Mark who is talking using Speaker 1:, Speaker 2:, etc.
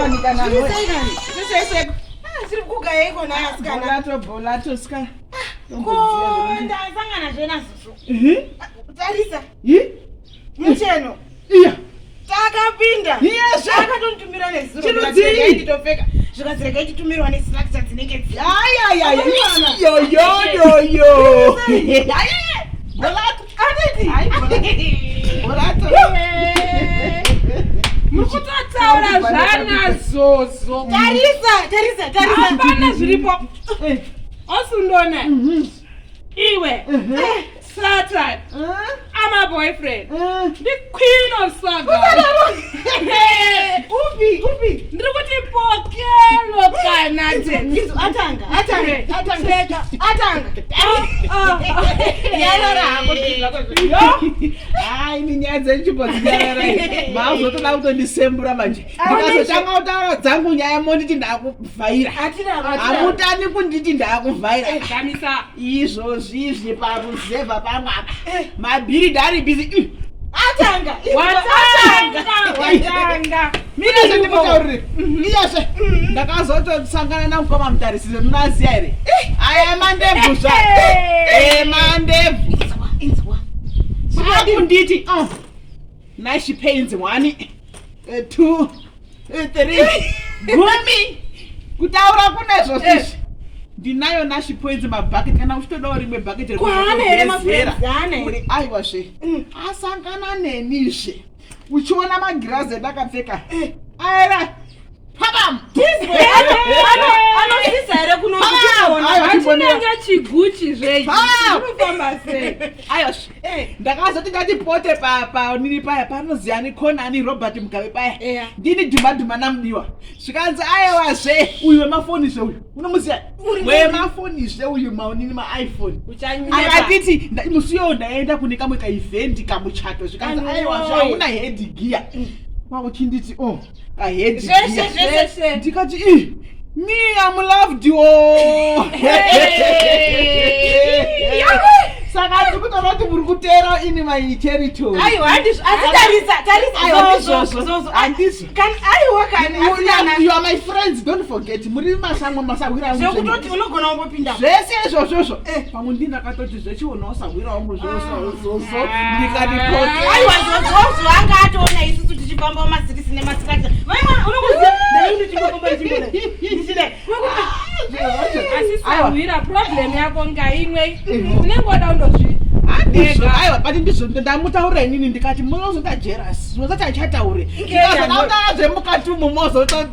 Speaker 1: Nani kana we.
Speaker 2: Sese. Siri kugaya iko naye asikana.
Speaker 1: Bolato ska.
Speaker 2: Ko ndasangana zvena zuzu. Tarisa. Mucheno.
Speaker 1: Iya.
Speaker 2: Takapinda.
Speaker 1: Yes.
Speaker 2: Akatontumira nezuro.
Speaker 1: Chinodzii
Speaker 2: nditopfeka. Zvikazireka ichitumirwa nestructure dzinenge
Speaker 1: yo. Bolato. Bolato.
Speaker 3: Mukutaura zvana zozo.
Speaker 2: Tarisa.
Speaker 3: Hapana zviripo. Osundona. Iwe. Satan. I'm a boyfriend. The queen of saga.
Speaker 2: Upi.
Speaker 3: Ndiri kuti pokelo kana te.
Speaker 2: Atanga. Yarara hako.
Speaker 1: Ai ninyadze nchipodziyarara. Mazotoda kutondisembura manje. Ndikazotanga kutaura dzangu nyaya monditi ndakuvhaira. Amutani kunditi ndakuvhaira.
Speaker 3: Zamisa.
Speaker 1: Izvozvizvi paruzevha pangu apa. Mabhiri dari busy.
Speaker 2: Atanga.
Speaker 3: Watanga.
Speaker 1: Mina zvandimutaurire. Iyazve ndakazotosangana namukoma mutarisiri munaziya here. Aya mandebvu zva. Mandebvu.
Speaker 2: Inzwa.
Speaker 1: Kunditi nashi pains 1 2 3 gumi kutaura kuna zvozvizvi ndinayo nashi points mabhaketi kana uchitodawo rimwe bhaketi
Speaker 2: rekuzera
Speaker 1: uri aiwazve asangana nenizve uchiona magirazi endakapfeka aera pabam
Speaker 2: anosisa here kunoona
Speaker 3: achinenge chiguchi zvechi unofamba sei
Speaker 1: ayozve ndakazoti ngatipote nini paya panoziyani Konani Robert Mugabe paya ndini dhuma namudiwa zvikanzi aiwazve uyu wemafonizve uyu unomuziya wemafonizve uyu maunini maiphone akatiti musiyo ndaenda kune kamwe kaevhendi kamuchato zvikanzi aiwazve hauna headgear wakuchinditi headgear ndikati me I'm loved saka ndikutoona kuti muri kutera ini my territory you are my friends, don't forget muri masango masawira wangu
Speaker 2: zvekutoti unogona kumbopinda
Speaker 1: zvese izvozvozvo pamwe ndini ndakatoti zvechiona usawira wangu zvoso ndikatipoke
Speaker 2: aiwazvozvo anga atoona isusu tichifamba mumasirisi nemastructure unokuziva ndaindochingofamba ichimboda
Speaker 3: asisawira problem yako ngaimwe unenge wada undozvi
Speaker 1: aiwa but ndamutaurira inini ndikati munozota jealous mozoti achataure ndikazodautarazve mukati umu mozota